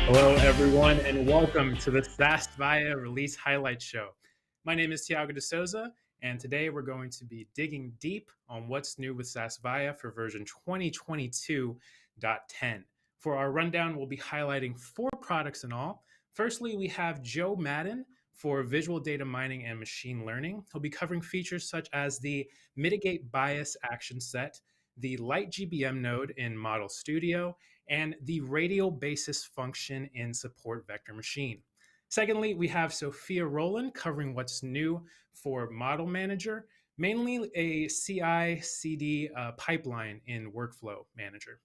Hello, everyone, and welcome to the SAS Viya Release Highlight Show. My name is Tiago de Souza, and today we're going to be digging deep on what's new with SAS Viya for version 2022.10. For our rundown, we'll be highlighting 4 products in all. Firstly, we have Joe Madden for visual data mining and machine learning. He'll be covering features such as the Mitigate Bias ActionSet, the LightGBM node in Model Studio, and the radial basis function in Support Vector Machine. Secondly, we have Sophia Rowland covering what's new for Model Manager, mainly a CI/CD pipeline in Workflow Manager.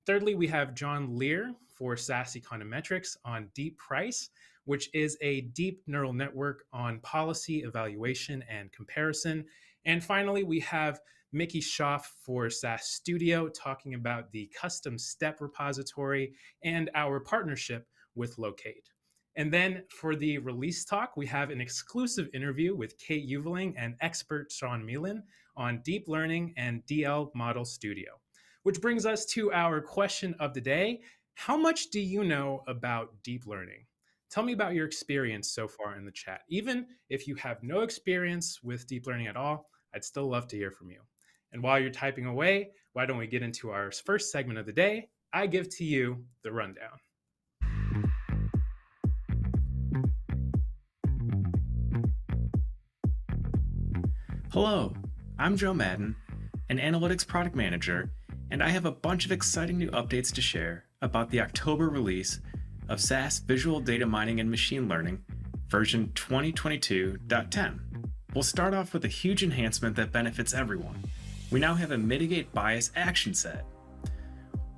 Thirdly, we have John Lear for SAS Econometrics on DeepPrice, which is a deep neural network on policy evaluation and comparison. And finally, we have Mickey Schaaf for SAS Studio talking about the custom step repository and our partnership with Loqate. And then for the release talk, we have an exclusive interview with Kate Uveling and expert Sean Meelan on deep learning and DLModel Studio. Which brings us to our question of the day. How much do you know about deep learning? Tell me about your experience so far in the chat. Even if you have no experience with deep learning at all, I'd still love to hear from you. And while you're typing away, why don't we get into our first segment of the day? I give to you the rundown. Hello, I'm Joe Madden, an analytics product manager, and I have a bunch of exciting new updates to share about the October release of SAS Visual Data Mining and Machine Learning version 2022.10. We'll start off with a huge enhancement that benefits everyone. We now have a Mitigate Bias ActionSet.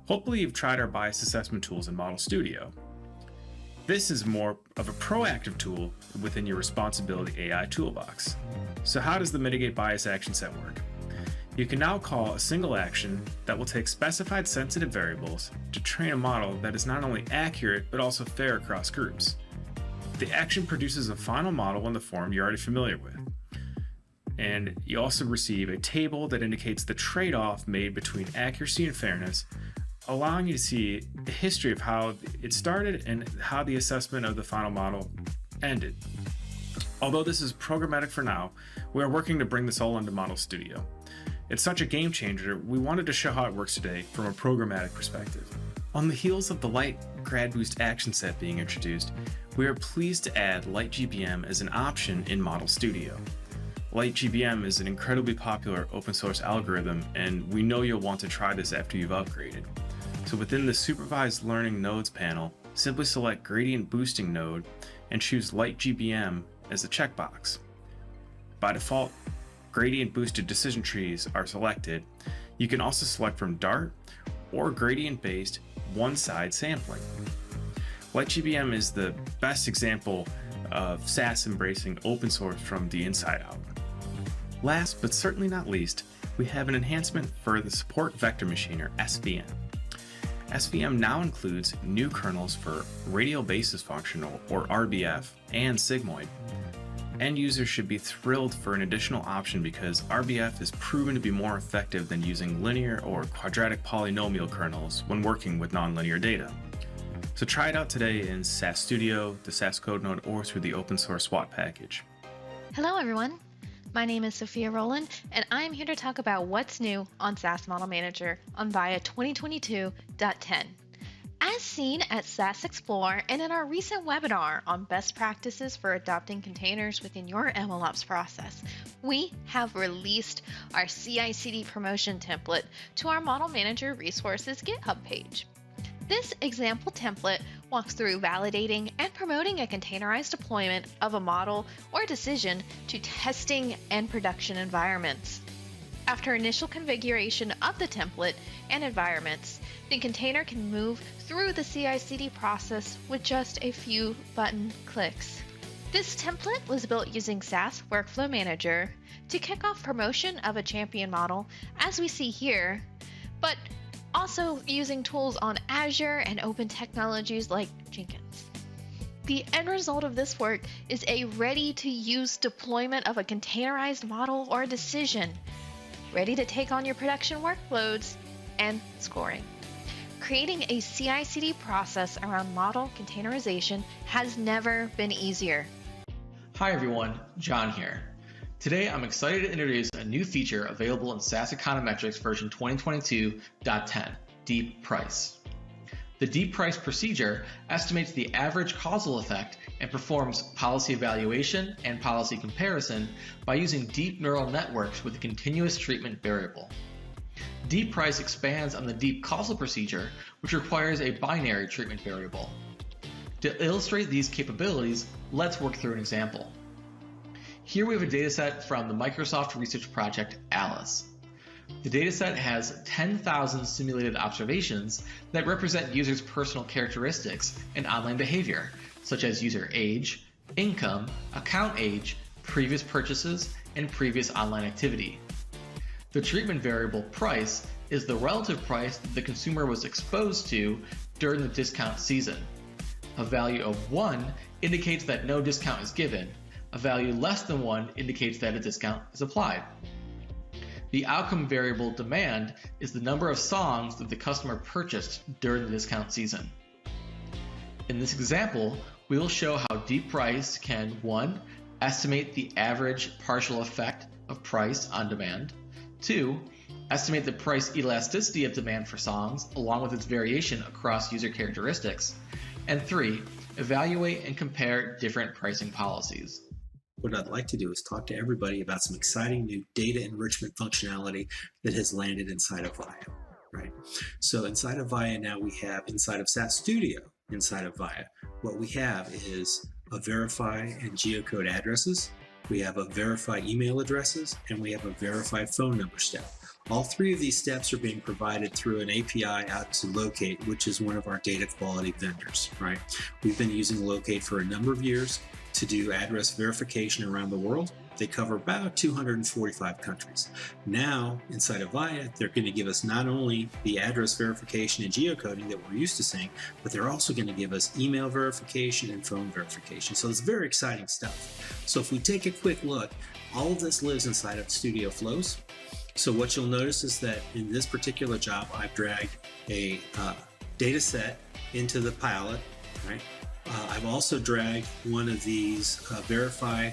Hopefully you've tried our bias assessment tools in Model Studio. This is more of a proactive tool within your responsibility AI toolbox. So how does the Mitigate Bias ActionSet work? You can now call a single action that will take specified sensitive variables to train a model that is not only accurate but also fair across groups. The action produces a final model in the form you're already familiar with. And you also receive a table that indicates the trade-off made between accuracy and fairness, allowing you to see the history of how it started and how the assessment of the final model ended. Although this is programmatic for now, we are working to bring this all into Model Studio. It's such a game changer, we wanted to show how it works today from a programmatic perspective. On the heels of the Light Grad Boost ActionSet being introduced, we are pleased to add LightGBM as an option in Model Studio. LightGBM is an incredibly popular open source algorithm, and we know you'll want to try this after you've upgraded. So within the Supervised Learning Nodes panel, simply select Gradient Boosting Node and choose LightGBM as a checkbox. By default, gradient boosted decision trees are selected. You can also select from Dart or gradient-based one-side sampling. LightGBM is the best example of SAS embracing open source from the inside out. Last but certainly not least, we have an enhancement for the Support Vector Machine, or SVM. SVM now includes new kernels for radial basis function, or RBF, and sigmoid. End users should be thrilled for an additional option because RBF is proven to be more effective than using linear or quadratic polynomial kernels when working with nonlinear data. So try it out today in SAS Studio, the SAS Code node, or through the open source SWAT package. Hello everyone, my name is Sophia Rowland, and I'm here to talk about what's new on SAS Model Manager on Viya 2022.10. As seen at SAS Explore and in our recent webinar on best practices for adopting containers within your MLOps process, we have released our CI/CD promotion template to our Model Manager Resources GitHub page. This example template walks through validating and promoting a containerized deployment of a model or decision to testing and production environments. After initial configuration of the template and environments, the container can move through the CI/CD process with just a few button clicks. This template was built using SAS Workflow Manager to kick off promotion of a champion model, as we see here, but also using tools on Azure and open technologies like Jenkins. The end result of this work is a ready-to-use deployment of a containerized model or decision, ready to take on your production workloads and scoring. Creating a CI/CD process around model containerization has never been easier. Hi everyone, John here. Today I'm excited to introduce a new feature available in SAS Econometrics version 2022.10, DeepPrice. The DeepPrice procedure estimates the average causal effect and performs policy evaluation and policy comparison by using deep neural networks with a continuous treatment variable. DeepPrice expands on the deep causal procedure, which requires a binary treatment variable. To illustrate these capabilities, let's work through an example. Here we have a dataset from the Microsoft research project ALICE. The dataset has 10,000 simulated observations that represent users' personal characteristics and online behavior, such as user age, income, account age, previous purchases, and previous online activity. The treatment variable price is the relative price that the consumer was exposed to during the discount season. A value of 1 indicates that no discount is given. A value less than 1 indicates that a discount is applied. The outcome variable demand is the number of songs that the customer purchased during the discount season. In this example, we will show how DeepPrice can 1. Estimate the average partial effect of price on demand, 2. Estimate the price elasticity of demand for songs along with its variation across user characteristics, and 3. Evaluate and compare different pricing policies. What I'd like to do is talk to everybody about some exciting new data enrichment functionality that has landed inside of Viya, right? So inside of Viya now we have, inside of SAS Studio, inside of Viya, what we have is a verify and geocode addresses, we have a verify email addresses, and we have a verify phone number step. All three of these steps are being provided through an API out to Loqate, which is one of our data quality vendors, right? We've been using Loqate for a number of years to do address verification around the world. They cover about 245 countries. Now, inside of Viya, they're going to give us not only the address verification and geocoding that we're used to seeing, but they're also going to give us email verification and phone verification. So it's very exciting stuff. So if we take a quick look, all of this lives inside of Studio Flows. So what you'll notice is that in this particular job, I've dragged a data set into the palette, right? I've also dragged one of these verify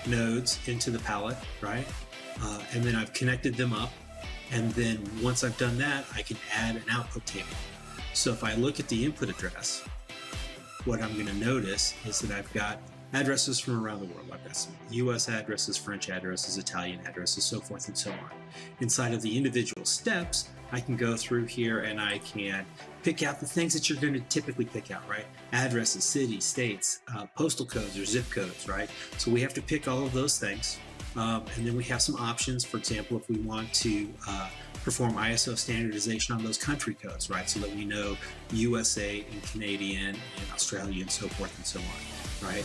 nodes into the palette, right? And then I've connected them up. And then once I've done that, I can add an output table. So if I look at the input address, what I'm going to notice is that I've got addresses from around the world. I've got some US addresses, French addresses, Italian addresses, so forth and so on. Inside of the individual steps, I can go through here and I can pick out the things that you're going to typically pick out, right? Addresses, cities, states, postal codes or zip codes, right? So we have to pick all of those things. And then we have some options, for example, if we want to perform ISO standardization on those country codes, right? So that we know USA and Canadian and Australian and so forth and so on, right?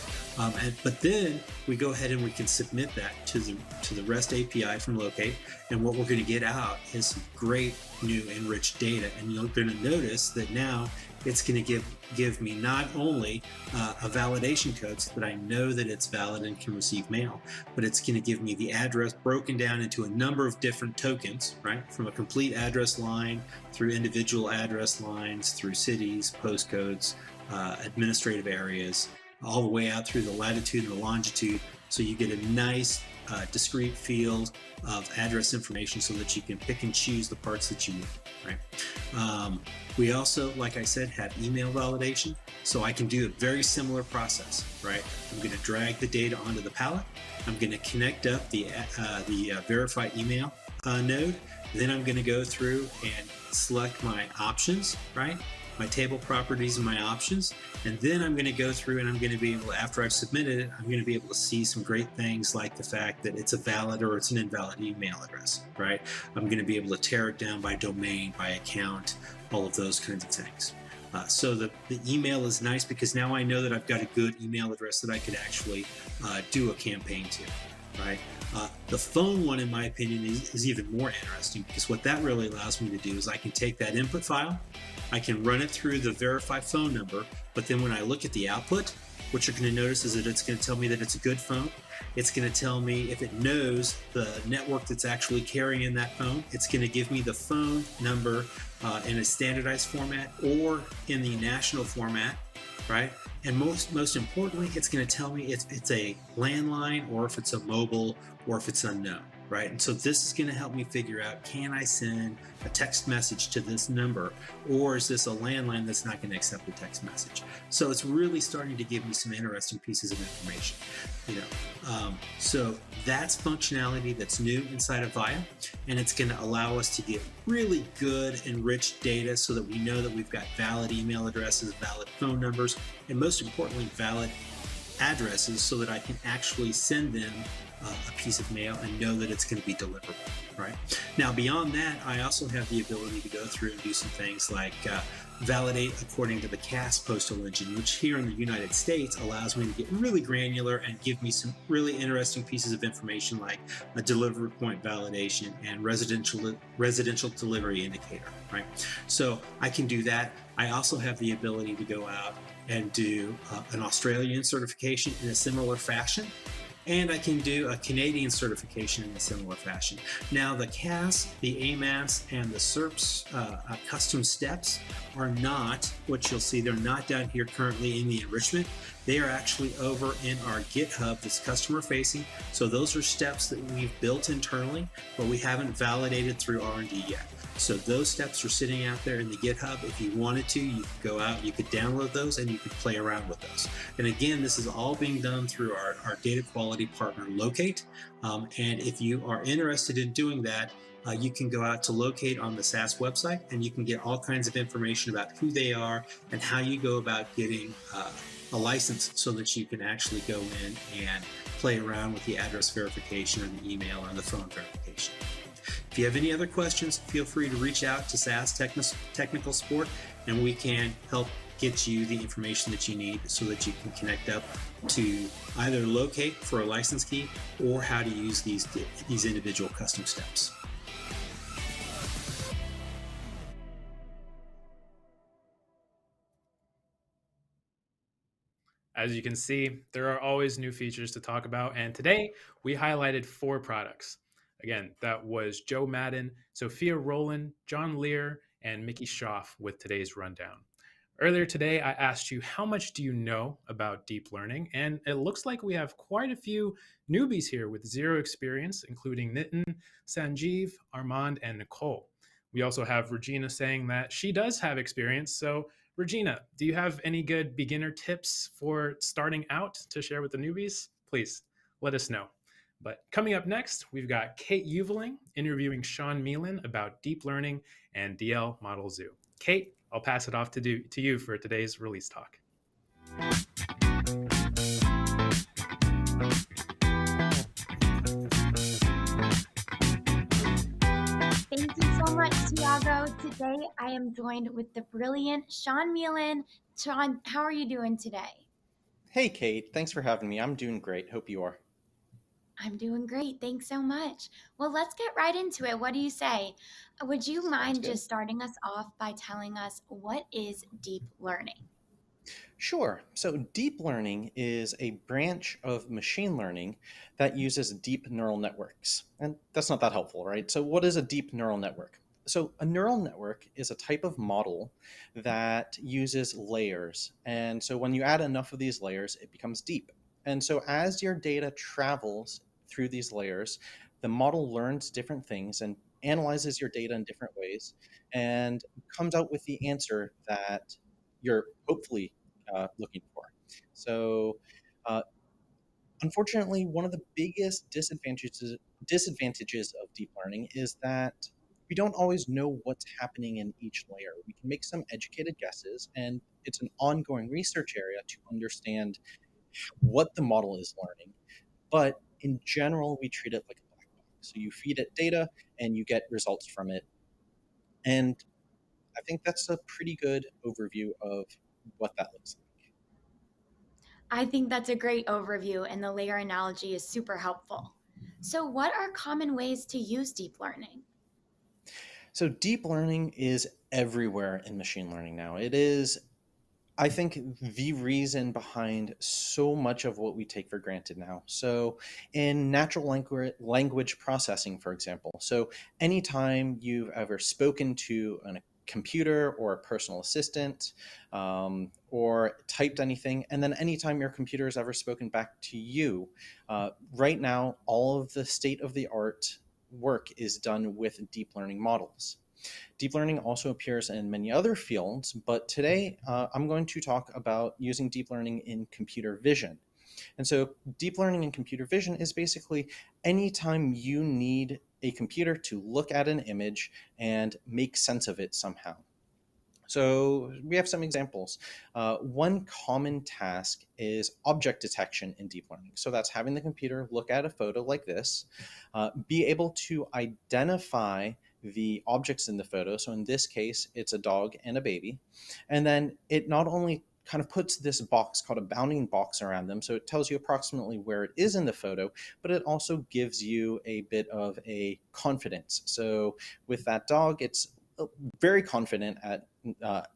But then we go ahead and we can submit that to the REST API from Loqate, and what we're going to get out is some great new enriched data. And you're going to notice that now it's going to give me not only a validation code so that I know that it's valid and can receive mail, but it's going to give me the address broken down into a number of different tokens, right? From a complete address line through individual address lines, through cities, postcodes, administrative areas, all the way out through the latitude and the longitude. So you get a nice discrete field of address information so that you can pick and choose the parts that you need, right? We also, like I said, have email validation. So I can do a very similar process, right? I'm going to drag the data onto the palette. I'm going to connect up the verify email node. Then I'm going to go through and select my options, right? My table properties and my options, and then I'm going to go through and I'm going to be able, after I've submitted it, I'm going to be able to see some great things like the fact that it's a valid or it's an invalid email address, right? I'm going to be able to tear it down by domain, by account, all of those kinds of things. So the email is nice because now I know that I've got a good email address that I could actually do a campaign to, right? The phone one, in my opinion, is even more interesting because what that really allows me to do is I can take that input file, I can run it through the verify phone number, but then when I look at the output, what you're going to notice is that it's going to tell me that it's a good phone. It's going to tell me if it knows the network that's actually carrying that phone. It's going to give me the phone number in a standardized format or in the national format, right? And most importantly, it's going to tell me if it's a landline or if it's a mobile or if it's unknown, right? And so this is going to help me figure out, can I send a text message to this number, or is this a landline that's not going to accept a text message? So it's really starting to give me some interesting pieces of information, so that's functionality that's new inside of Viya, and it's going to allow us to get really good enriched data so that we know that we've got valid email addresses, valid phone numbers, and most importantly, valid addresses so that I can actually send them a piece of mail and know that it's going to be deliverable, right? Now, beyond that, I also have the ability to go through and do some things like validate according to the CAS postal engine, which here in the United States allows me to get really granular and give me some really interesting pieces of information like a delivery point validation and residential delivery indicator, right? So I can do that. I also have the ability to go out and do an Australian certification in a similar fashion. And I can do a Canadian certification in a similar fashion. Now, the CAS, the AMAS, and the CERPS custom steps are not what you'll see. They're not down here currently in the enrichment. They are actually over in our GitHub that's customer facing. So those are steps that we've built internally, but we haven't validated through R&D yet. So those steps are sitting out there in the GitHub. If you wanted to, you could go out, you could download those, and you could play around with those. And again, this is all being done through our data quality partner, Loqate. And if you are interested in doing that, you can go out to Loqate on the SAS website, and you can get all kinds of information about who they are and how you go about getting a license so that you can actually go in and play around with the address verification or the email or the phone verification. If you have any other questions, feel free to reach out to SAS Technical Support, and we can help get you the information that you need so that you can connect up to either Loqate for a license key or how to use these individual custom steps. As you can see, there are always new features to talk about, and today we highlighted 4 products. Again, that was Joe Madden, Sophia Rowland, John Lear, and Mickey Schaaf with today's rundown. Earlier today, I asked you, how much do you know about deep learning? And it looks like we have quite a few newbies here with 0 experience, including Nitin, Sanjeev, Armand, and Nicole. We also have Regina saying that she does have experience. So Regina, do you have any good beginner tips for starting out to share with the newbies? Please let us know. But coming up next, we've got Kate Uveling interviewing Sean Meelan about deep learning and DLModel Zoo. Kate, I'll pass it off to you for today's release talk. Thank you so much, Tiago. Today I am joined with the brilliant Sean Meelan. Sean, how are you doing today? Hey, Kate. Thanks for having me. I'm doing great. Hope you are. I'm doing great. Thanks so much. Well, let's get right into it. What do you say? Would you mind just starting us off by telling us what is deep learning? Sure. So deep learning is a branch of machine learning that uses deep neural networks. And that's not that helpful, right? So what is a deep neural network? So a neural network is a type of model that uses layers. And so when you add enough of these layers, it becomes deep. And so as your data travels through these layers, the model learns different things and analyzes your data in different ways and comes out with the answer that you're hopefully looking for. So unfortunately, one of the biggest disadvantages of deep learning is that we don't always know what's happening in each layer. We can make some educated guesses, and it's an ongoing research area to understand what the model is learning. But in general, we treat it like a black box. So you feed it data and you get results from it. And I think that's a pretty good overview of what that looks like. I think that's a great overview, and the layer analogy is super helpful. So what are common ways to use deep learning? So deep learning is everywhere in machine learning now. It is I think the reason behind so much of what we take for granted now. So, in natural language processing, for example, so anytime you've ever spoken to a computer or a personal assistant, or typed anything, and then anytime your computer has ever spoken back to you, right now, all of the state of the art work is done with deep learning models. Deep learning also appears in many other fields, but today I'm going to talk about using deep learning in computer vision. And so deep learning in computer vision is basically anytime you need a computer to look at an image and make sense of it somehow. So we have some examples. One common task is object detection in deep learning. So that's having the computer look at a photo like this, be able to identify the objects in the photo. So in this case, it's a dog and a baby. And then it not only kind of puts this box called a bounding box around them, so it tells you approximately where it is in the photo, but it also gives you a bit of a confidence. So with that dog, it's very confident at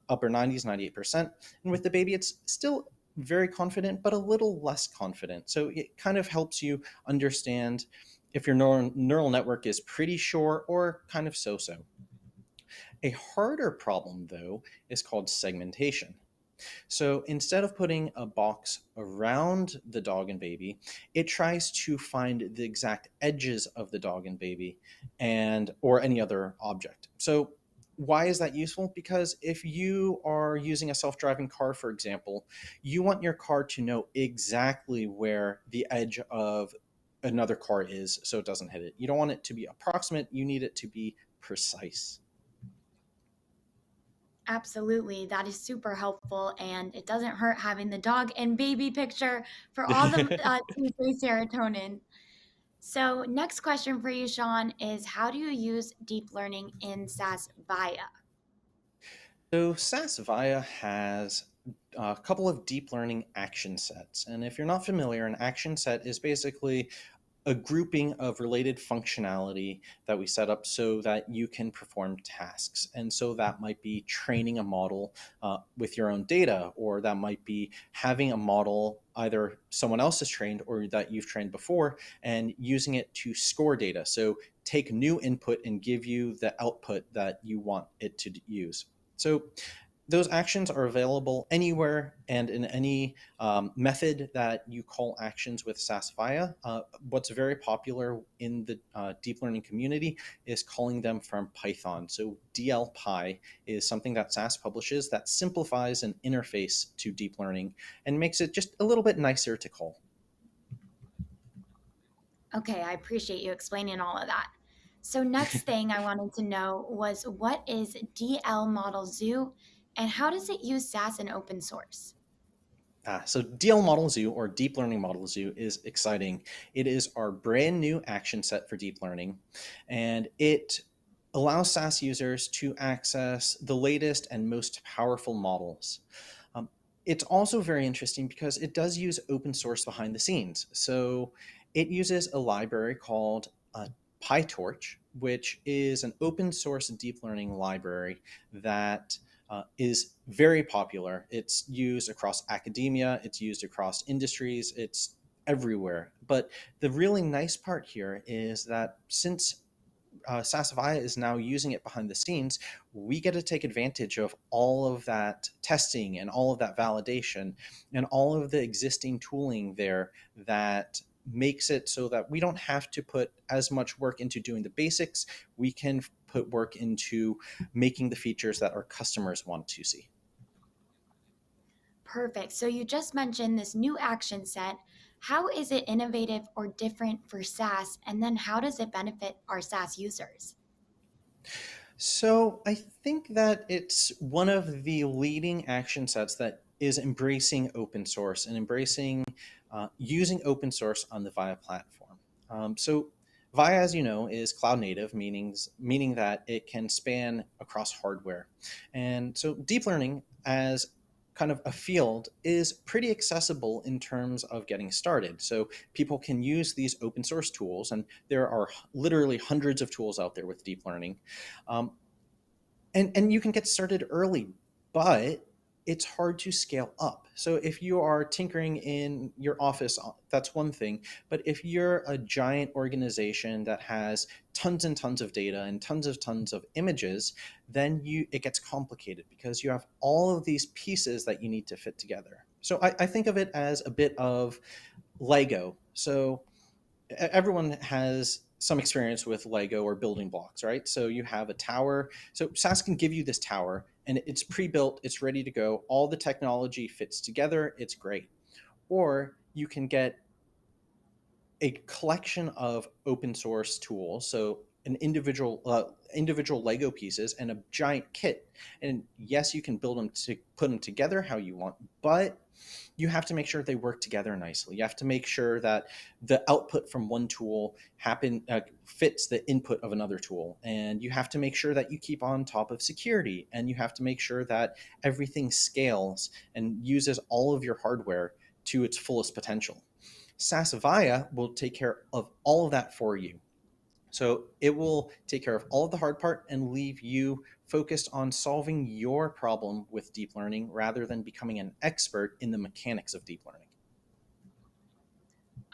upper 90s, 98%. And with the baby, it's still very confident, but a little less confident. So it kind of helps you understand if your neural network is pretty sure or kind of so-so. A harder problem, though, is called segmentation. So instead of putting a box around the dog and baby, it tries to find the exact edges of the dog and baby or any other object. So why is that useful? Because if you are using a self-driving car, for example, you want your car to know exactly where the edge of another car is so it doesn't hit it. You don't want it to be approximate, you need it to be precise. Absolutely. That is super helpful. And it doesn't hurt having the dog and baby picture for all the T3 serotonin. So, next question for you, Sean, is how do you use deep learning in SAS Viya? So SAS Viya has a couple of deep learning action sets. And if you're not familiar, an action set is basically a grouping of related functionality that we set up so that you can perform tasks. And so that might be training a model with your own data, or that might be having a model either someone else has trained or that you've trained before and using it to score data. So take new input and give you the output that you want it to use. So those actions are available anywhere and in any method that you call actions with SAS Viya. What's very popular in the deep learning community is calling them from Python. So DLPy is something that SAS publishes that simplifies an interface to deep learning and makes it just a little bit nicer to call. Okay, I appreciate you explaining all of that. So, next thing I wanted to know was what is DLModel Zoo and how does it use SAS and open source? So DLModel Zoo, or Deep Learning Model Zoo, is exciting. It is our brand new action set for deep learning, and it allows SAS users to access the latest and most powerful models. It's also very interesting because it does use open source behind the scenes. So it uses a library called PyTorch, which is an open source deep learning library that is very popular. It's used across academia, it's used across industries, it's everywhere. But the really nice part here is that since SAS Viya is now using it behind the scenes, we get to take advantage of all of that testing and all of that validation and all of the existing tooling there that makes it so that we don't have to put as much work into doing the basics. We can put work into making the features that our customers want to see. Perfect. So, you just mentioned this new action set. How is it innovative or different for SAS? And then, how does it benefit our SAS users? So I think that it's one of the leading action sets that is embracing open source and embracing using open source on the Viya platform. So Viya, as you know, is cloud native, meaning that it can span across hardware. And so deep learning as kind of a field is pretty accessible in terms of getting started. So people can use these open source tools, and there are literally hundreds of tools out there with deep learning. And you can get started early, but it's hard to scale up. So if you are tinkering in your office, that's one thing. But if you're a giant organization that has tons and tons of data and tons of images, then it gets complicated because you have all of these pieces that you need to fit together. So I think of it as a bit of Lego. So everyone has some experience with Lego or building blocks, right? So you have a tower. So SAS can give you this tower and it's pre-built, it's ready to go. All the technology fits together, it's great. Or you can get a collection of open source tools. So an individual Lego pieces and a giant kit. And yes, you can build them to put them together how you want, but you have to make sure they work together nicely. You have to make sure that the output from one tool fits the input of another tool. And you have to make sure that you keep on top of security. And you have to make sure that everything scales and uses all of your hardware to its fullest potential. SAS Viya will take care of all of that for you. So it will take care of all of the hard part and leave you focused on solving your problem with deep learning rather than becoming an expert in the mechanics of deep learning.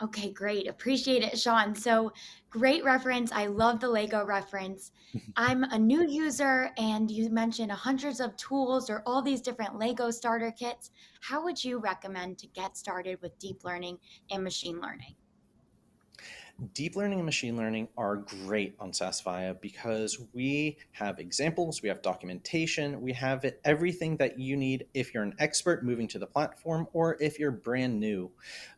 Okay, great. Appreciate it, Sean. So great reference. I love the Lego reference. I'm a new user and you mentioned hundreds of tools or all these different Lego starter kits. How would you recommend to get started with deep learning and machine learning? Deep learning and machine learning are great on SAS Viya because we have examples, we have documentation, we have everything that you need if you're an expert moving to the platform or if you're brand new.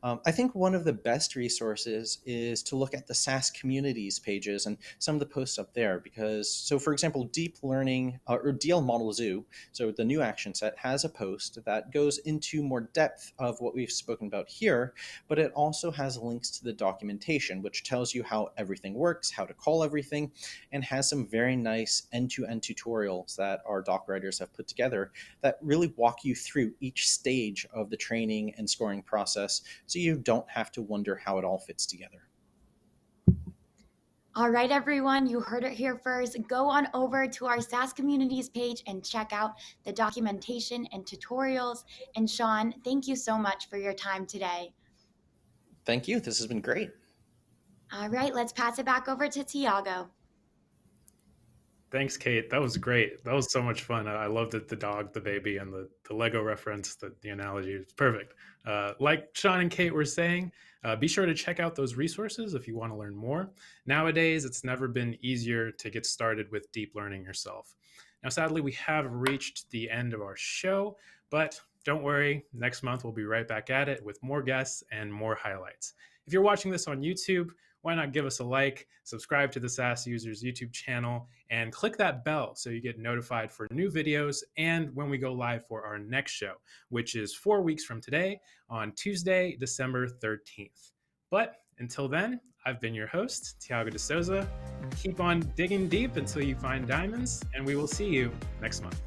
I think one of the best resources is to look at the SAS communities pages and some of the posts up there because, so for example, deep learning or DLModel Zoo, so the new action set has a post that goes into more depth of what we've spoken about here, but it also has links to the documentation, which tells you how everything works, how to call everything, and has some very nice end-to-end tutorials that our doc writers have put together that really walk you through each stage of the training and scoring process so you don't have to wonder how it all fits together. All right, everyone, you heard it here first. Go on over to our SAS communities page and check out the documentation and tutorials. And Sean, thank you so much for your time today. Thank you. This has been great. All right, let's pass it back over to Tiago. Thanks, Kate. That was great. That was so much fun. I loved it, the dog, the baby, and the Lego reference, the analogy. It's perfect. Like Sean and Kate were saying, be sure to check out those resources if you want to learn more. Nowadays, it's never been easier to get started with deep learning yourself. Now, sadly, we have reached the end of our show, but don't worry, next month we'll be right back at it with more guests and more highlights. If you're watching this on YouTube, why not give us a like, subscribe to the SAS Users YouTube channel, and click that bell so you get notified for new videos and when we go live for our next show, which is 4 weeks from today on Tuesday, December 13th. But until then, I've been your host, Tiago de Souza. Keep on digging deep until you find diamonds, and we will see you next month.